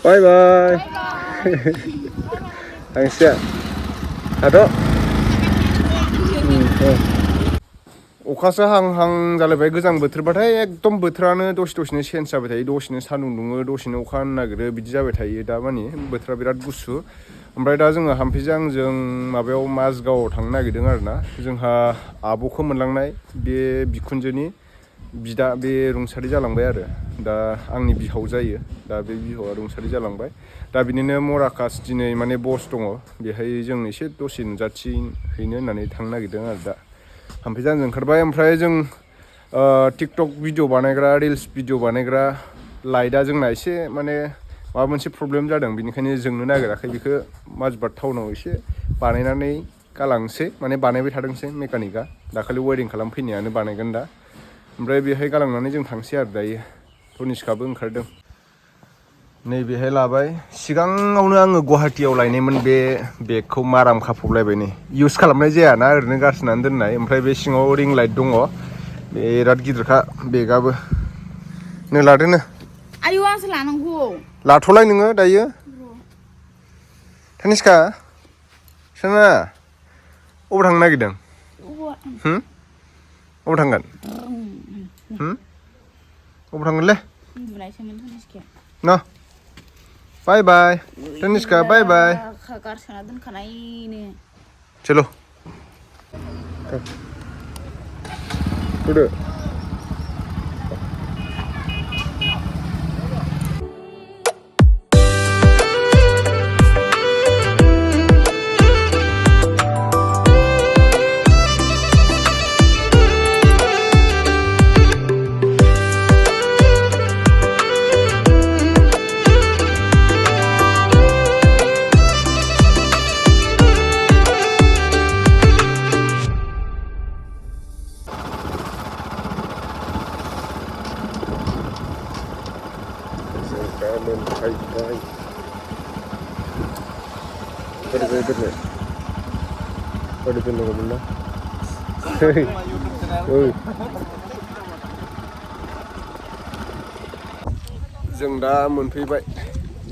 बाय बाय थांसै आद' अखासो हां जालायबाय गोजां बोथोरबाथाय एकदम बोथोरानो दसेनो चेन्ज जाबाय थायो दसेनो सान्दुं दुङो दसेनो अखा हानो नागिरो बिदि जाबाय थायो दा मानि बोथोरा बिराद गुसु ओमफ्राय दा जोङो हाम्फिजों आंजों माबायाव माझगावआव थांनो नागिरदों आरोना जोंहा आब'खौ मोनलांनाय बे बिखुनजोनि बिदा बे रुंसारि जालांबाय आरो दा आंनि बिहाव जायो दा बे बिहावा रुंसारि जालांबाय दा बिनिनो मराकास दिनै माने बस दङ बेहाय जों एसे दसे नुजाथि हैनो होननानै थांनो नागिरदों आरो दा हाम्फिजों आंजों ओंखारबाय ओमफ्राय जों टिकटक भिडिअ बानायग्रा रिल्स भिडिअ बानायग्रा लाइटआ जोंना एसे माने माबा मोनसे प्रब्लेम जादों बेनिखायनो जोंनो नागिराखै बेखौ माजबाट टाउनाव एसे बानायनानै गालांसै माने बानायबाय थादोंसै मेकानिकआ दाखालि वायरिं खालामफैनायानो बानायगोन दा ओमफ्राय बेहाय गालांनानै जों थांसै आरो दायो तनिष्काबो ओंखारदों नैबेहाय लाबाय सिगाङावनो आङो गुवाहाटियाव लायनायमोन बे बेगखौ माराम खाफबलायबाय नै इउस खालामनाय जायाना ओरैनो गारसोनानै दोननाय ओमफ्राय बे सिङाव रिं लाइट दङ बिराद गिदिरखा बेगाबो नो लादोनो आयौ आंसो लानांगौ लाथ'लाय नोङो दायो तनिष्का सोना अबाव थांनो नागिरदों अबाव थांगोन अबाव थांगोनलै उन्दुनायसोमोन तनिष्काया न बाय बाय तनिष्का बाय बाय गारसोना दोनखानायनो चलो फैदो Bodo doon na. जों दा मोनफैबाय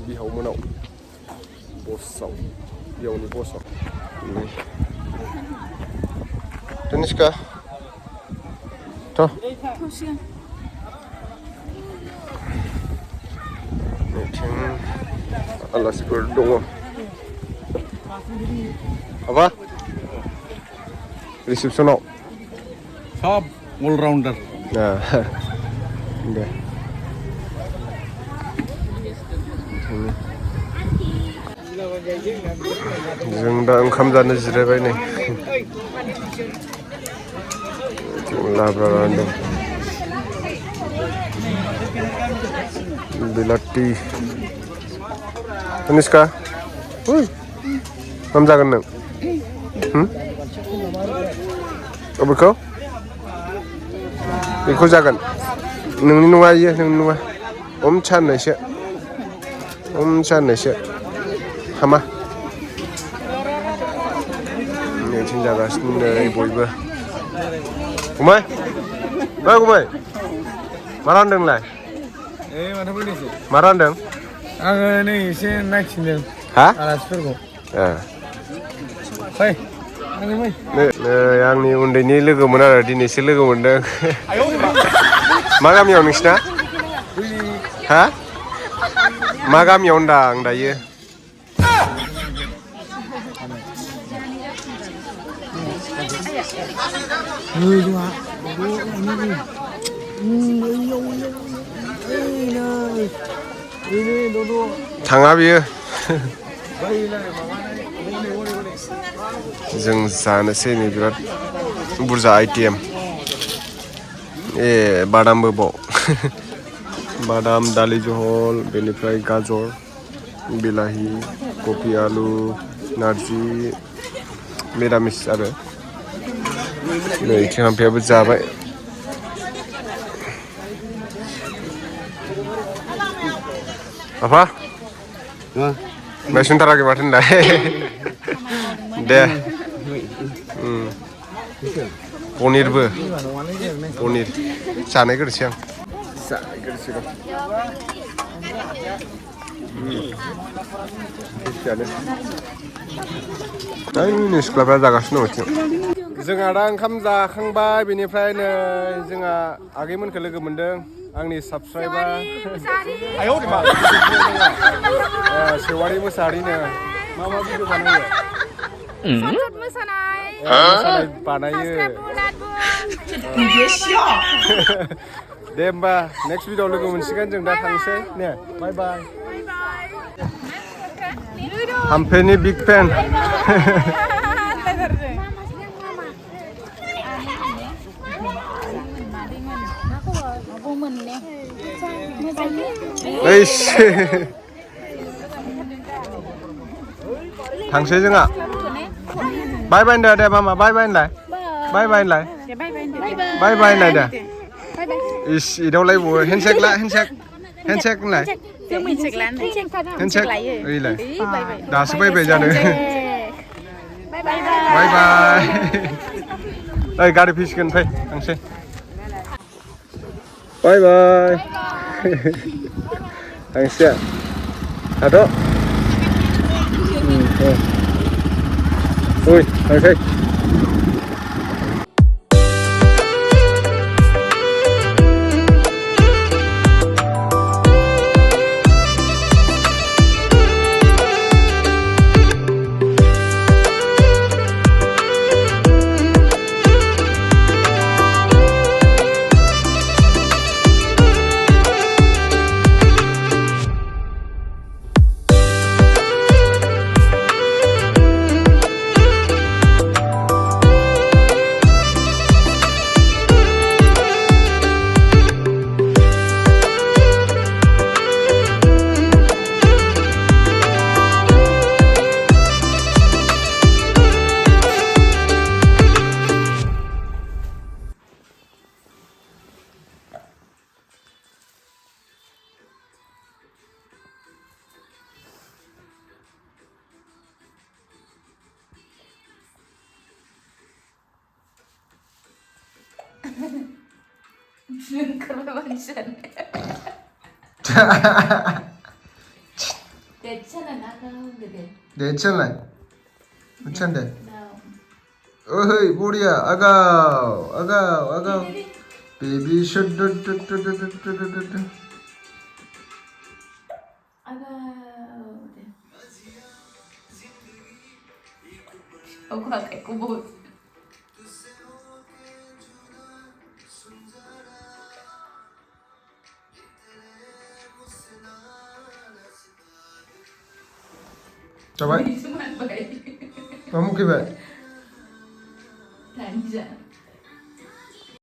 बिहाव मोनाव बसआव बिहावनि बसआव तनिष्का नैथिं आलासिफोर दङ apa रिसेपसनाव सब अलराउन्डार दे जों दा ओंखाम जानो जिरायबाय नै लाब्रा रानदों बिलाथि तनिष्का ओंखाम जागोन नों बेखौ जागोन नोंनि नङा इयो नोंनि नङा साननैसो हामा नैथिं जागासिनो नै बयबो गुमै गुमै मा रानदों नोंलाय मा रानदों आङो नै एसे नायथिंदों हा आलासिफोरखौ नै आंनि उन्दैनि लोगोमोन आरो दिनैसो लोगो मोनदों मा गामियाव नोंसिना हा मा गामियाव होनदां आं दायो थाङा बियो जों जानोसै नै बिराद बुरजा आइटेम बादामबो बाव बादाम दालि जहल बेनिफ्राय गाजर बिलाहि कफि आलु नारजि मिरामिस आरो नै हाम्फियाबो जाबाय आफा नायसनथाराखै माथो होनलाय दे पनिरबो पनिर जानायग्रोसै आं एखेयानो ओइ सिख्लाफ्रा जागासिनो दं बिथिं जोंहा दा ओंखाम जाखांबाय बेनिफ्राय नै जोंहा आगैमोनखौ लोगो मोनदों आंनि साबस्क्राइबार सेवारि मोसाहारिनो मा भिडिअ बानायो मोसानाय बानायो दे होमबा नेक्स्ट भिडिअ लोगो मोनसिगोन जों दा थांसै ने बाय बाय हामफेनि बिग फेन थांसै जोंहा बाय बाय होनदो दे मामा बाय बाय होनलाय बाय बाय होनलाय बाय बाय होनलाय दे इस इदावलायबावो हेन्डसेक ला हेन्डसेक हेन्डसेक होनलाय हेन्डसेक ओइलाय दासो बायबाय जानो बाय बाय ओइ गारि फैसिगोन फै थांसै बाय बाय थांसै थाथ' ओइ थांसै देदसोनलाय मिथियान दे ओइ बरिया आगाव आगाव आगाव बेबी शुड जाबाय मा मुखैबाय